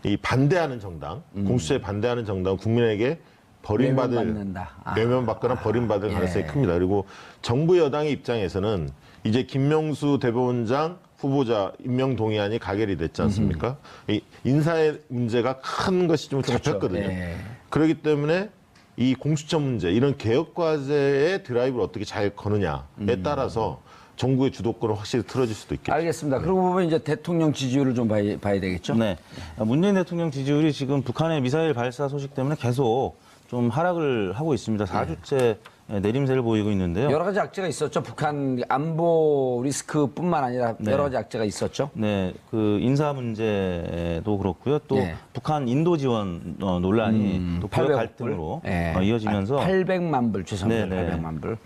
이 반대하는 정당, 공수처에 반대하는 정당, 국민에게 버림받을 외면받는다. 외면받거나 버림받을 예. 가능성이 큽니다. 그리고 정부 여당의 입장에서는 이제 김명수 대법원장 후보자 임명 동의안이 가결이 됐지 않습니까? 이 인사의 문제가 큰 것이 좀 그렇죠. 잡혔거든요. 예. 그렇기 때문에 이 공수처 문제, 이런 개혁 과제의 드라이브를 어떻게 잘 거느냐에 따라서 정부의 주도권을 확실히 틀어질 수도 있겠죠. 알겠습니다. 그러고 보면 이제 대통령 지지율을 좀 봐야 되겠죠? 네. 문재인 대통령 지지율이 지금 북한의 미사일 발사 소식 때문에 계속 좀 하락을 하고 있습니다. 4주째 내림세를 보이고 있는데요. 여러 가지 악재가 있었죠. 북한 안보 리스크뿐만 아니라 네. 여러 가지 악재가 있었죠. 네, 그 인사 문제도 그렇고요. 또 예. 북한 인도 지원 논란이 또 800억 그 갈등으로 불. 이어지면서 800만 불 죄송합니다. 네네. 800만 불.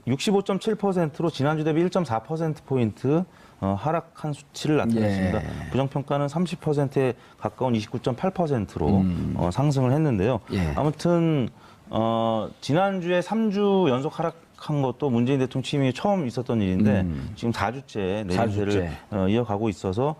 65.7%로 지난주 대비 1.4%포인트 하락한 수치를 나타냈습니다. 예. 부정평가는 30%에 가까운 29.8%로 상승을 했는데요. 예. 아무튼 지난주에 3주 연속 하락한 것도 문재인 대통령 취임이 처음 있었던 일인데 지금 4주째 내림세를 4주째. 이어가고 있어서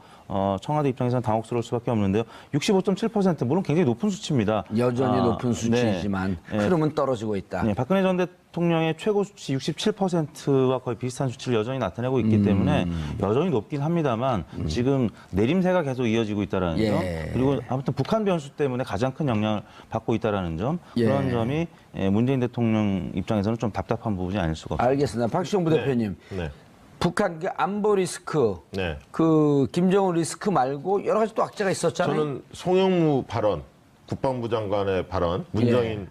청와대 입장에서는 당혹스러울 수밖에 없는데요. 65.7% 물론 굉장히 높은 수치입니다. 여전히 높은 네. 수치이지만 흐름은 떨어지고 있다. 네, 박근혜 전 대통령의 최고 수치 67%와 거의 비슷한 수치를 여전히 나타내고 있기 때문에 여전히 높긴 합니다만 지금 내림세가 계속 이어지고 있다는 예. 점, 그리고 아무튼 북한 변수 때문에 가장 큰 영향을 받고 있다는 점, 예. 그런 점이 문재인 대통령 입장에서는 좀 답답한 부분이 아닐 수가 없습니다. 알겠습니다. 박시영 부대표님. 네. 북한 그 안보 리스크, 네. 그 김정은 리스크 말고 여러 가지 또 악재가 있었잖아요. 저는 송영무 발언, 국방부 장관의 발언, 문정인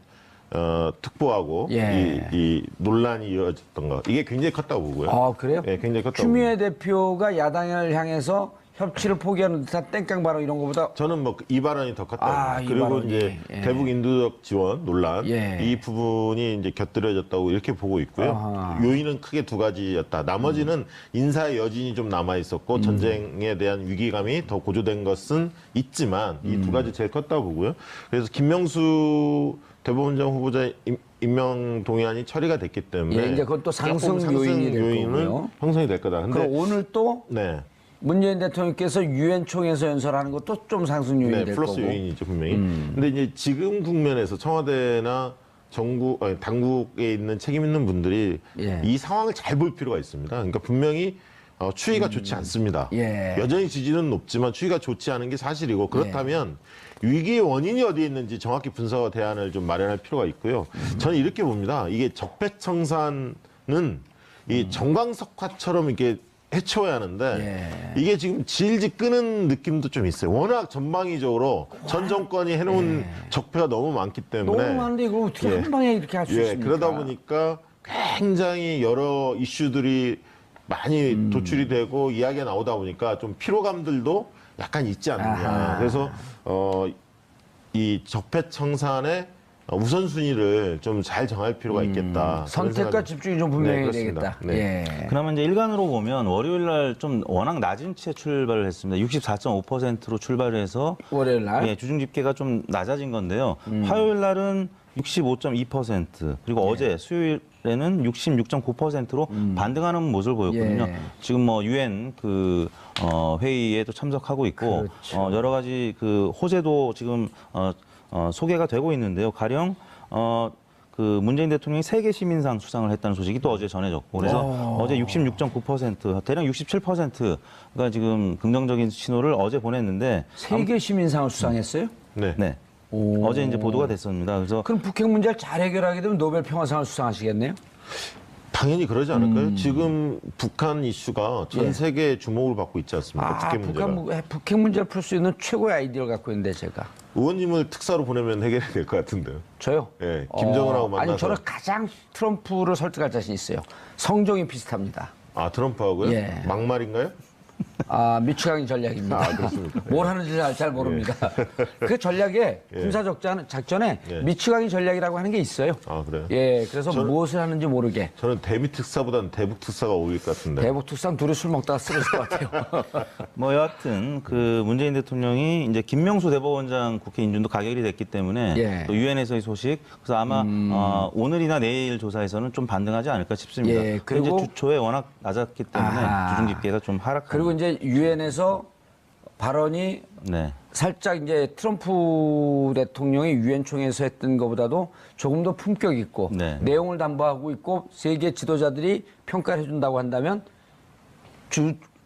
특보하고 예. 이 논란이 이어졌던 거 이게 굉장히 컸다고 보고요. 아, 그래요? 네, 굉장히 컸다고. 추미애 대표가 야당을 향해서 협치를 포기하는 듯한 땡깡 발언 이런 것보다 저는 뭐 이 발언이 더 컸다고. 아, 이 그리고 발언이. 이제 예. 대북 인도적 지원 논란 예. 이 부분이 이제 곁들여졌다고 이렇게 보고 있고요. 아하. 요인은 크게 두 가지였다. 나머지는 인사의 여진이 좀 남아 있었고 전쟁에 대한 위기감이 더 고조된 것은 있지만 이 두 가지 제일 컸다고 보고요. 그래서 김명수 대법원장 후보자 임명 동의안이 처리가 됐기 때문에 예, 이제 그건 또 상승 요인이 될 요인은 거고요. 형성이 될 거다. 근데 그럼 오늘 또 네. 문재인 대통령께서 유엔 총회에서 연설하는 것도 좀 상승 요인이 네, 될 플러스 거고. 요인이죠 분명히. 근데 이제 지금 국면에서 청와대나 정부, 아니, 당국에 있는 책임 있는 분들이 예. 이 상황을 잘 볼 필요가 있습니다. 그러니까 분명히 추이가 좋지 않습니다. 예. 여전히 지지는 높지만 추이가 좋지 않은 게 사실이고 그렇다면 위기의 원인이 어디에 있는지 정확히 분석 대안을 좀 마련할 필요가 있고요. 저는 이렇게 봅니다. 이게 적폐청산은 이 정광석화처럼 이렇게 해치워야 하는데 이게 지금 질질 끄는 느낌도 좀 있어요. 워낙 전방위적으로 전 정권이 해놓은 적폐가 너무 많기 때문에 너무 많은데 이걸 어떻게 예. 한 방에 이렇게 할 수 있습니까? 그러다 보니까 굉장히 여러 이슈들이 많이 도출이 되고 이야기가 나오다 보니까 좀 피로감들도 약간 있지 않느냐. 아하. 그래서 이 적폐청산의 우선순위를 좀 잘 정할 필요가 있겠다. 선택과 집중이 좀 분명히 그렇습니다. 되겠다. 네. 예. 그나마 이제 일간으로 보면 월요일 날 좀 워낙 낮은 치에 출발을 했습니다. 64.5%로 출발을 해서 월요일 날. 예, 주중 집계가 좀 낮아진 건데요. 화요일 날은 65.2% 그리고 어제 수요일에는 66.9%로 반등하는 모습을 보였거든요. 예. 지금 뭐 유엔 그 회의에도 참석하고 있고 그렇죠. 여러 가지 그 호재도 지금 소개가 되고 있는데요. 가령 그 문재인 대통령이 세계 시민상 수상을 했다는 소식이 또 어제 전해졌고 그래서 어제 66.9% 대략 67%가 지금 긍정적인 신호를 어제 보냈는데 세계 시민상을 수상했어요? 네. 네. 오. 어제 이제 보도가 됐습니다. 그래서 그럼 북핵 문제를 잘 해결하게 되면 노벨 평화상을 수상하시겠네요? 당연히 그러지 않을까요? 지금 북한 이슈가 전 예. 세계의 주목을 받고 있지 않습니까? 아, 북핵 문제가. 북핵 문제를 풀 수 있는 최고의 아이디어를 갖고 있는데 제가. 의원님을 특사로 보내면 해결이 될 것 같은데요. 저요? 예, 김정은하고 만나서. 아니, 저는 가장 트럼프를 설득할 자신 있어요. 성종이 비슷합니다. 아, 트럼프하고요? 예. 막말인가요? 아, 미추강인 전략입니다. 아, 그렇습니까? 뭘 하는지 잘 모릅니다. 그 전략에 군사작전에 예. 미추강인 전략이라고 하는 게 있어요. 아, 그래요? 예, 그래서 무엇을 하는지 모르게. 저는 대미 특사보다는 대북 특사가 어울릴 것 같은데. 대북 특상 둘이 술 먹다가 쓰러질 것 같아요. 뭐 여하튼 그 문재인 대통령이 이제 김명수 대법원장 국회 인준도 가결이 됐기 때문에 예. 또 유엔에서의 소식 그래서 아마 오늘이나 내일 조사에서는 좀 반등하지 않을까 싶습니다. 예, 그리고 그리고 주초에 워낙 낮았기 때문에 아하. 주중 집계가 좀 하락합니다. 그리고 이제 유엔에서 발언이 네. 살짝 이제 트럼프 대통령이 유엔 총회에서 했던 것보다도 조금 더 품격 있고 네. 내용을 담보하고 있고 세계 지도자들이 평가를 해준다고 한다면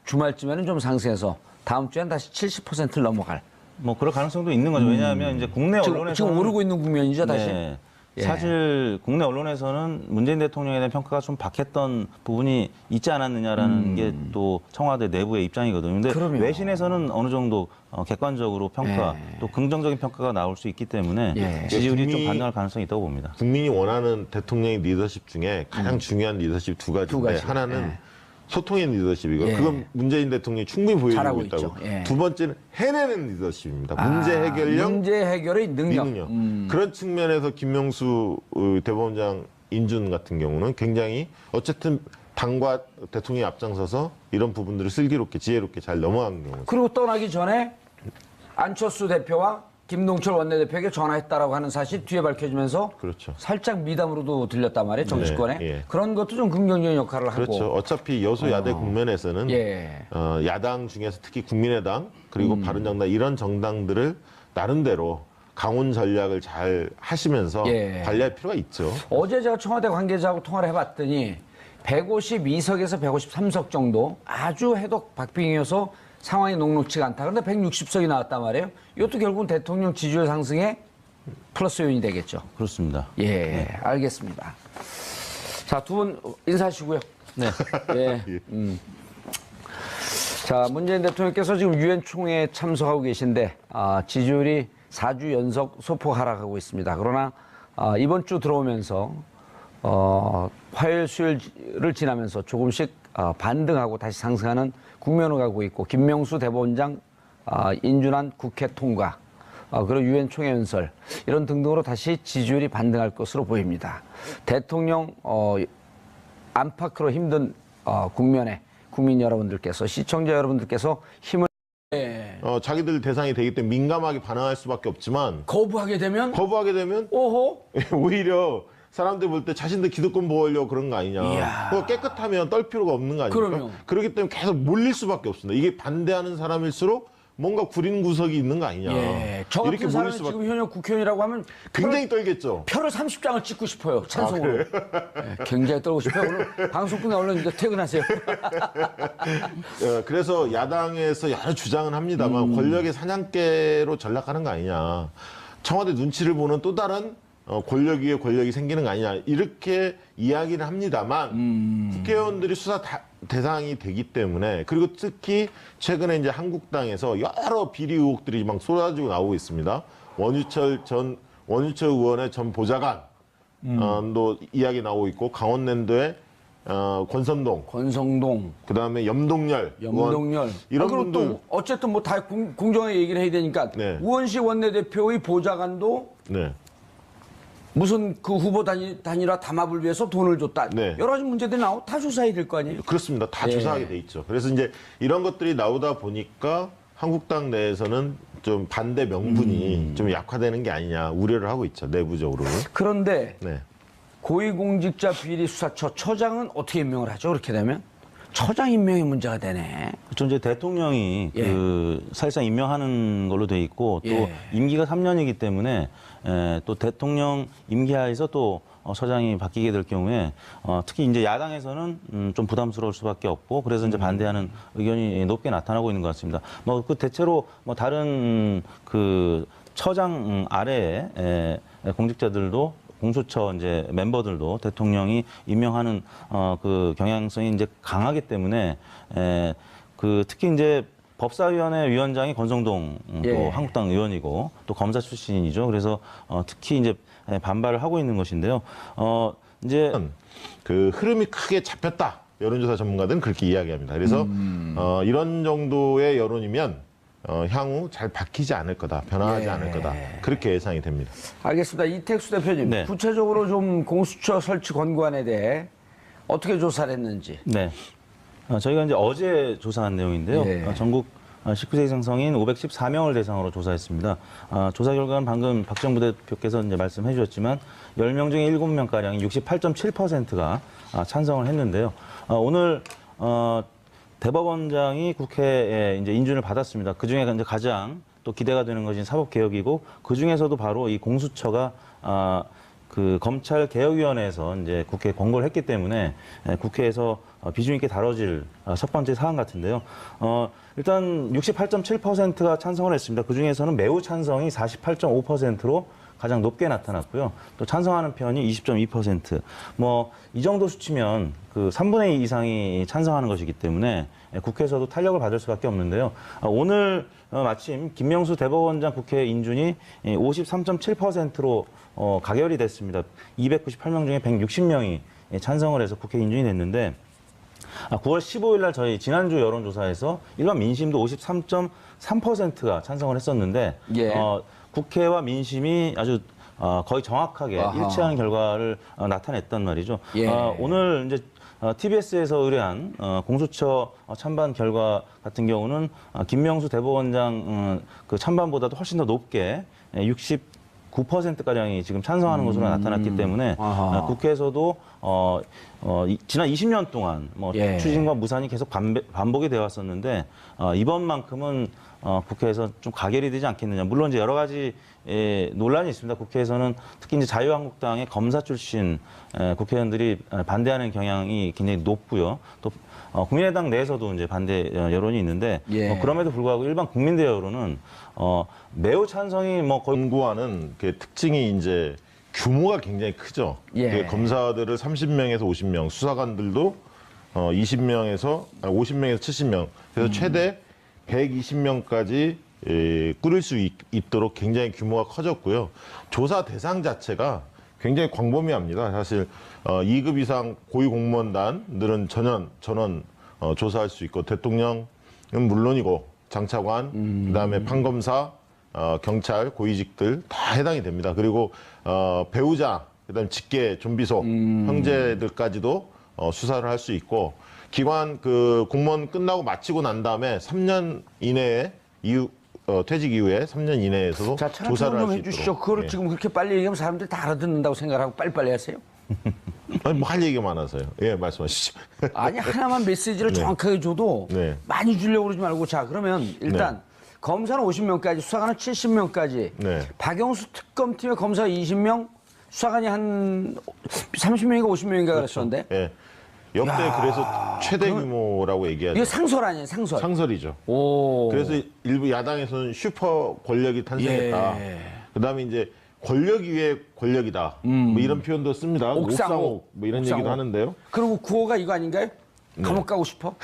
주말쯤에는 좀 상승해서 다음 주엔 다시 70%를 넘어갈. 뭐 그럴 가능성도 있는 거죠. 왜냐하면 이제 국내 언론에서 지금 오르고 있는 국면이죠, 다시. 네. 예. 사실 국내 언론에서는 문재인 대통령에 대한 평가가 좀 박했던 부분이 있지 않았느냐라는 게 또 청와대 내부의 입장이거든요. 근데 그럼요. 외신에서는 어느 정도 객관적으로 평가, 또 긍정적인 평가가 나올 수 있기 때문에 예. 지지율이 좀 국민이- 반등할 가능성이 있다고 봅니다. 국민이 원하는 대통령의 리더십 중에 가장 중요한 리더십 두 가지인데 가지. 하나는 예. 소통의 리더십이고 예. 그건 문재인 대통령이 충분히 잘하고 보여주고 있다고. 있죠. 예. 두 번째는 해내는 리더십입니다. 문제 해결력, 문제 해결의 능력. 능력. 그런 측면에서 김명수 대법원장 인준 같은 경우는 굉장히 어쨌든 당과 대통령이 앞장서서 이런 부분들을 슬기롭게 지혜롭게 잘 넘어간 경우. 그리고 떠나기 전에 안철수 대표와 김동철 원내대표에게 전화했다라고 하는 사실 뒤에 밝혀지면서 그렇죠. 살짝 미담으로도 들렸단 말이에요. 정치권에. 네, 예. 그런 것도 좀 긍정적인 역할을 하고. 그렇죠. 어차피 여소야대 국면에서는 예. 야당 중에서 특히 국민의당 그리고 바른정당 이런 정당들을 나름대로 강원 전략을 잘 하시면서 예. 관리할 필요가 있죠. 어제 제가 청와대 관계자하고 통화를 해봤더니 152석에서 153석 정도 아주 해독 박빙이어서 상황이 녹록지가 않다. 그런데 160석이 나왔단 말이에요. 이것도 결국은 대통령 지지율 상승에 플러스 요인이 되겠죠. 그렇습니다. 예, 알겠습니다. 자, 두 분 인사하시고요. 네. 예. 자, 문재인 대통령께서 지금 유엔 총회에 참석하고 계신데 지지율이 4주 연속 소폭 하락하고 있습니다. 그러나 이번 주 들어오면서 화요일, 수요일을 지나면서 조금씩 반등하고 다시 상승하는 국면을 가고 있고 김명수 대법원장 인준한 국회 통과 그리고 유엔 총회 연설 이런 등등으로 다시 지지율이 반등할 것으로 보입니다. 대통령 안팎으로 힘든 국면에 국민 여러분들께서 시청자 여러분들께서 힘을 자기들 대상이 되기 때문에 민감하게 반응할 수밖에 없지만 거부하게 되면 거부하게 되면 오호 오히려 사람들 볼 때 자신들 기득권 보호하려고 그런 거 아니냐. 이야. 그거 깨끗하면 떨 필요가 없는 거 아닙니까? 그럼요. 그렇기 때문에 계속 몰릴 수밖에 없습니다. 이게 반대하는 사람일수록 뭔가 구린 구석이 있는 거 아니냐. 예, 저 이렇게 같은 몰릴 사람이 수밖에 지금 현역 국회의원이라고 하면 굉장히 떨겠죠. 표를 30장을 찍고 싶어요. 찬송으로. 예, 굉장히 떨고 싶어요. 오늘 방송 끝나 얼른 이제 퇴근하세요. 그래서 야당에서 여러 주장은 합니다만 권력의 사냥개로 전락하는 거 아니냐. 청와대 눈치를 보는 또 다른 권력 위에 권력이 생기는 거 아니냐. 이렇게 이야기를 합니다만 국회의원들이 수사 대상이 되기 때문에 그리고 특히 최근에 이제 한국당에서 여러 비리 의혹들이 막 쏟아지고 나오고 있습니다. 원유철 의원의 전 보좌관 도 이야기 나오고 있고 강원랜드의 권성동, 그다음에 염동열 의원, 이런 그리고 분들 또 어쨌든 뭐 다 공정하게 얘기를 해야 되니까 네. 우원식 원내대표의 보좌관도 네. 무슨 그 후보 단일화 담합을 위해서 돈을 줬다. 네. 여러 가지 문제들이 나오고 다 조사해야 될 거 아니에요. 그렇습니다. 다 예. 조사하게 돼 있죠. 그래서 이제 이런 것들이 나오다 보니까 한국당 내에서는 좀 반대 명분이 좀 약화되는 게 아니냐 우려를 하고 있죠. 내부적으로. 그런데 네. 고위공직자 비리 수사처 처장은 어떻게 임명을 하죠? 그렇게 되면 처장 임명이 문제가 되네. 그렇죠. 이제 대통령이 예. 사실상 임명하는 걸로 돼 있고 또 예. 임기가 3년이기 때문에 또 대통령 임기하에서 또 서장이 바뀌게 될 경우에 특히 이제 야당에서는 좀 부담스러울 수밖에 없고 그래서 이제 반대하는 의견이 높게 나타나고 있는 것 같습니다. 뭐 그 대체로 뭐 다른 그 처장 아래에 공직자들도 공수처 이제 멤버들도 대통령이 임명하는 그 경향성이 이제 강하기 때문에 그 특히 이제 법사위원회 위원장이 권성동 예. 또 한국당 의원이고 또 검사 출신이죠. 그래서 특히 이제 반발을 하고 있는 것인데요. 이제 그 흐름이 크게 잡혔다. 여론조사 전문가들은 그렇게 이야기합니다. 그래서 이런 정도의 여론이면 향후 잘 바뀌지 않을 거다, 변화하지 예. 않을 거다. 그렇게 예상이 됩니다. 알겠습니다. 이택수 대표님, 네. 구체적으로 좀 공수처 설치 권고안에 대해 어떻게 조사를 했는지. 네. 저희가 이제 어제 조사한 내용인데요. 예. 전국 19세 이상 성인 514명을 대상으로 조사했습니다. 조사 결과는 방금 박정부 대표께서 이제 말씀해 주셨지만 10명 중에 7명가량이 68.7%가 찬성을 했는데요. 오늘 대법원장이 국회에 이제 인준을 받았습니다. 그 중에 이제 가장 또 기대가 되는 것이 사법개혁이고 그 중에서도 바로 이 공수처가 그 검찰개혁위원회에서 이제 국회에 권고를 했기 때문에 국회에서 비중 있게 다뤄질 첫 번째 사안 같은데요. 일단 68.7%가 찬성을 했습니다. 그 중에서는 매우 찬성이 48.5%로 가장 높게 나타났고요. 또 찬성하는 편이 20.2%. 뭐 이 정도 수치면 그 3분의 2 이상이 찬성하는 것이기 때문에 국회에서도 탄력을 받을 수밖에 없는데요. 오늘 마침 김명수 대법원장 국회 인준이 53.7%로 가결이 됐습니다. 298명 중에 160명이 찬성을 해서 국회 인준이 됐는데 9월 15일 날 저희 지난주 여론조사에서 일반 민심도 53.3%가 찬성을 했었는데 예. 국회와 민심이 아주 거의 정확하게 아하. 일치하는 결과를 나타냈단 말이죠. 예. 오늘 이제 TBS에서 의뢰한 공수처 찬반 결과 같은 경우는 김명수 대법원장 그 찬반보다도 훨씬 더 높게 69%가량이 지금 찬성하는 것으로 나타났기 때문에 아하. 국회에서도 지난 20년 동안 뭐 예. 추진과 무산이 계속 반복이 되어 왔었는데 이번만큼은 국회에서 좀 가결이 되지 않겠느냐. 물론 이제 여러 가지 논란이 있습니다. 국회에서는 특히 이제 자유한국당의 검사 출신 국회의원들이 반대하는 경향이 굉장히 높고요. 또 국민의당 내에서도 이제 반대 여론이 있는데 예. 그럼에도 불구하고 일반 국민들 여론은 매우 찬성이 뭐 거의 권고안은 그 특징이 이제 규모가 굉장히 크죠. 예. 그 검사들을 30명에서 50명, 수사관들도 50명에서 70명. 그래서 최대 120명까지 꾸릴 수 있도록 굉장히 규모가 커졌고요. 조사 대상 자체가 굉장히 광범위합니다. 사실 2급 이상 고위 공무원단들은 전원 조사할 수 있고 대통령은 물론이고 장차관, 그다음에 판검사, 경찰, 고위직들 다 해당이 됩니다. 그리고 배우자, 그다음에 직계, 좀비속, 형제들까지도 수사를 할 수 있고 기관 그 공무원 끝나고 마치고 난 다음에 3년 이내에 퇴직 이후에 3년 이내에서도 자, 조사를 할 좀 수 해주시죠. 있도록. 그거를 예. 지금 그렇게 빨리 얘기하면 사람들이 다 알아듣는다고 생각하고 빨리빨리 하세요. 아니, 뭐 할 얘기가 많아서요. 예, 말씀하시죠. 아니 하나만 메시지를 네. 정확하게 줘도 네. 많이 주려고 그러지 말고 자 그러면 일단 검사는 50명까지 수사관은 70명까지 네. 박영수 특검팀의 검사 20명 수사관이 한 30명인가 50명인가 그랬었는데 예. 역대 야, 그래서 최대 규모라고 얘기하죠. 이게 상설 아니에요 상설. 상설이죠. 오. 그래서 일부 야당에서는 슈퍼 권력이 탄생했다. 예. 그다음에 이제 권력 위에 권력이다. 뭐 이런 표현도 씁니다. 옥상옥 뭐 이런 옥상옥. 얘기도 하는데요. 그리고 구호가 이거 아닌가요? 감옥 가고 싶어?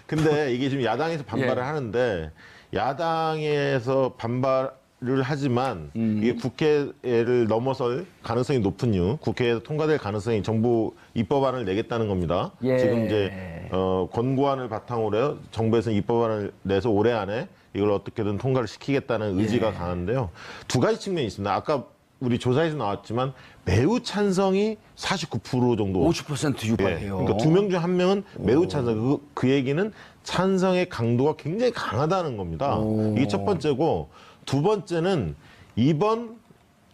근데 이게 지금 야당에서 반발을 예. 하는데 야당에서 반발을 하지만 이게 국회를 넘어설 가능성이 높은 이유, 국회에서 통과될 가능성이 정부 입법안을 내겠다는 겁니다. 예. 지금 이제 권고안을 바탕으로 해서 정부에서는 입법안을 내서 올해 안에 이걸 어떻게든 통과를 시키겠다는 의지가 강한데요. 두 가지 측면이 있습니다. 아까 우리 조사에서 나왔지만 매우 찬성이 49% 정도. 50% 유발해요. 그러니까 2명 중 1명은 매우 찬성. 그 얘기는 찬성의 강도가 굉장히 강하다는 겁니다. 이게 첫 번째고 두 번째는 이번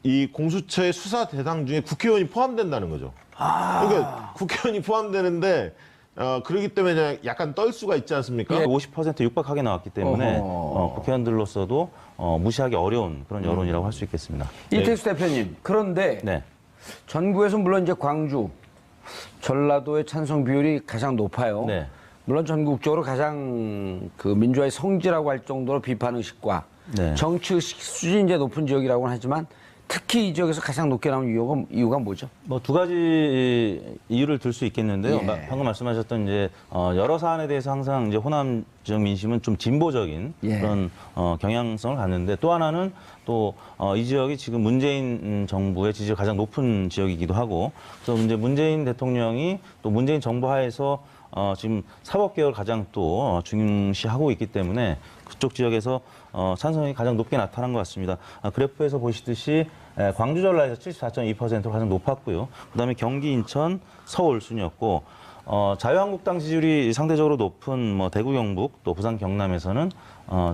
이 공수처의 수사 대상 중에 국회의원이 포함된다는 거죠. 그러니까 국회의원이 포함되는데 그렇기 때문에 약간 떨 수가 있지 않습니까? 50% 육박하게 나왔기 때문에 어허. 국회의원들로서도 무시하기 어려운 그런 여론이라고 할 수 있겠습니다. 이택수 대표님 그런데 네. 전국에서 물론 이제 광주, 전라도의 찬성 비율이 가장 높아요. 네. 물론 전국적으로 가장 그 민주화의 성지라고 할 정도로 비판 의식과 네. 정치 의식 수준이 이제 높은 지역이라고는 하지만 특히 이 지역에서 가장 높게 나온 이유가 뭐죠? 뭐 두 가지 이유를 들 수 있겠는데요. 예. 방금 말씀하셨던 이제 여러 사안에 대해서 항상 이제 호남 지역 민심은 좀 진보적인 예. 그런 경향성을 갖는데 또 하나는 또 이 지역이 지금 문재인 정부의 지지가 가장 높은 지역이기도 하고 또 이제 문재인 대통령이 또 문재인 정부 하에서 지금 사법개혁을 가장 또 중시하고 있기 때문에 그쪽 지역에서 찬성이 가장 높게 나타난 것 같습니다. 그래프에서 보시듯이 광주 전라에서 74.2%가 가장 높았고요. 그다음에 경기, 인천, 서울 순이었고 자유한국당 지지율이 상대적으로 높은 뭐 대구, 경북, 또 부산, 경남에서는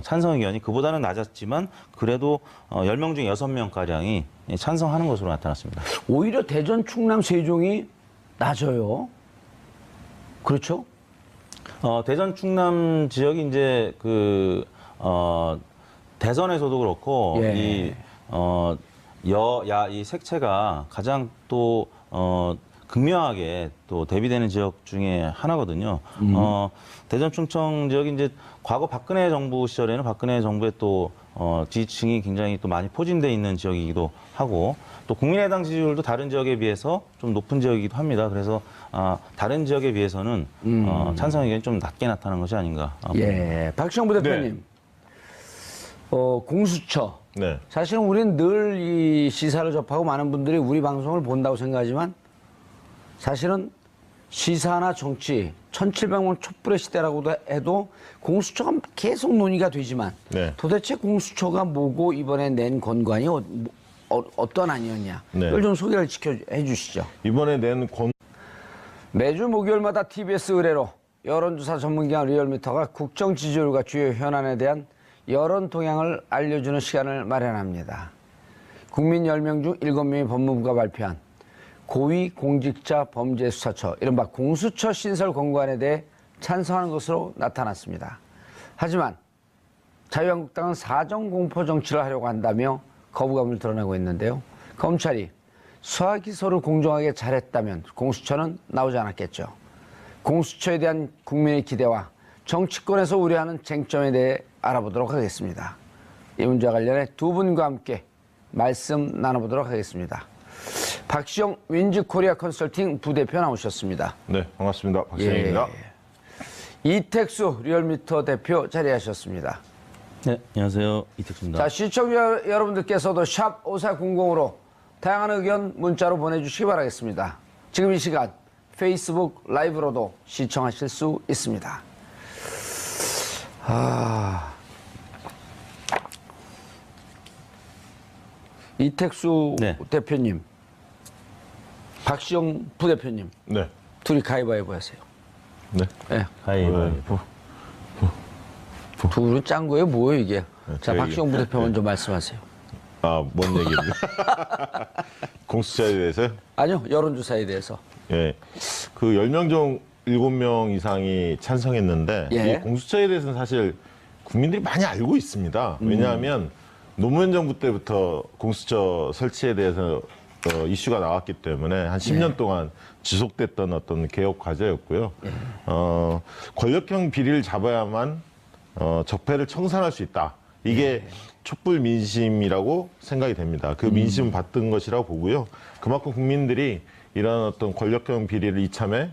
찬성 의견이 그보다는 낮았지만 그래도 10명 중 6명가량이 찬성하는 것으로 나타났습니다. 오히려 대전, 충남, 세종이 낮아요. 그렇죠? 대전, 충남 지역이 이제 대선에서도 그렇고 예. 이 여야 이 색채가 가장 또 극명하게 또 대비되는 지역 중에 하나거든요. 대전 충청 지역이 이제 과거 박근혜 정부 시절에는 박근혜 정부의 또 지지층이 굉장히 또 많이 포진돼 있는 지역이기도 하고 또 국민의당 지지율도 다른 지역에 비해서 좀 높은 지역이기도 합니다. 그래서 다른 지역에 비해서는 찬성 의견이 좀 낮게 나타난 것이 아닌가. 예, 박시영 부대표님, 공수처. 네. 사실은 우리는 늘 이 시사를 접하고 많은 분들이 우리 방송을 본다고 생각하지만 사실은 시사나 정치 1700년 촛불의 시대라고도 해도 공수처가 계속 논의가 되지만 네. 도대체 공수처가 뭐고 이번에 낸 건관이 어떤 아니었냐. 네. 이걸 좀 소개를 해 주시죠. 이번에 낸 매주 목요일마다 TBS 의뢰로 여론조사 전문기관 리얼미터가 국정 지지율과 주요 현안에 대한 여론 동향을 알려주는 시간을 마련합니다. 국민 10명 중 7명이 법무부가 발표한 고위공직자 범죄수사처, 이른바 공수처 신설 권고안에 대해 찬성하는 것으로 나타났습니다. 하지만 자유한국당은 사정공포 정치를 하려고 한다며 거부감을 드러내고 있는데요. 검찰이 수사 기소를 공정하게 잘했다면 공수처는 나오지 않았겠죠. 공수처에 대한 국민의 기대와 정치권에서 우려하는 쟁점에 대해 알아보도록 하겠습니다. 이 문제와 관련해 두 분과 함께 말씀 나눠보도록 하겠습니다. 박시영 윈즈코리아 컨설팅 부대표 나오셨습니다. 네, 반갑습니다. 박시영입니다. 이택수 리얼미터 대표 자리하셨습니다. 네, 안녕하세요. 이택수입니다. 자, 시청자 여러분들께서도 샵 5400으로 다양한 의견 문자로 보내주시기 바라겠습니다. 지금 이 시간 페이스북 라이브로도 시청하실 수 있습니다. 이택수 네. 대표님, 박시영 부대표님, 네. 둘이 가위바위보 하세요. 네. 네. 가위바위보. 둘은 짠 거예요? 뭐예요, 이게? 자, 저희- 박시영 부대표 먼저 말씀하세요. 뭔 얘기입니다. 공수처에 대해서요? 아니요, 여론조사에 대해서. 예. 그 10명 중 7명 이상이 찬성했는데 예. 이 공수처에 대해서는 사실 국민들이 많이 알고 있습니다. 왜냐하면 노무현 정부 때부터 공수처 설치에 대해서 이슈가 나왔기 때문에 한 10년 동안 지속됐던 어떤 개혁 과제였고요. 권력형 비리를 잡아야만 적폐를 청산할 수 있다. 이게 촛불 민심이라고 생각이 됩니다. 그 민심을 받던 것이라고 보고요. 그만큼 국민들이 이런 어떤 권력형 비리를 이참에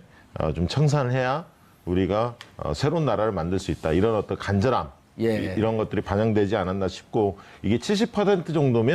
좀 청산을 해야 우리가 새로운 나라를 만들 수 있다. 이런 어떤 간절함 예. 이런 것들이 반영되지 않았나 싶고 이게 70% 정도면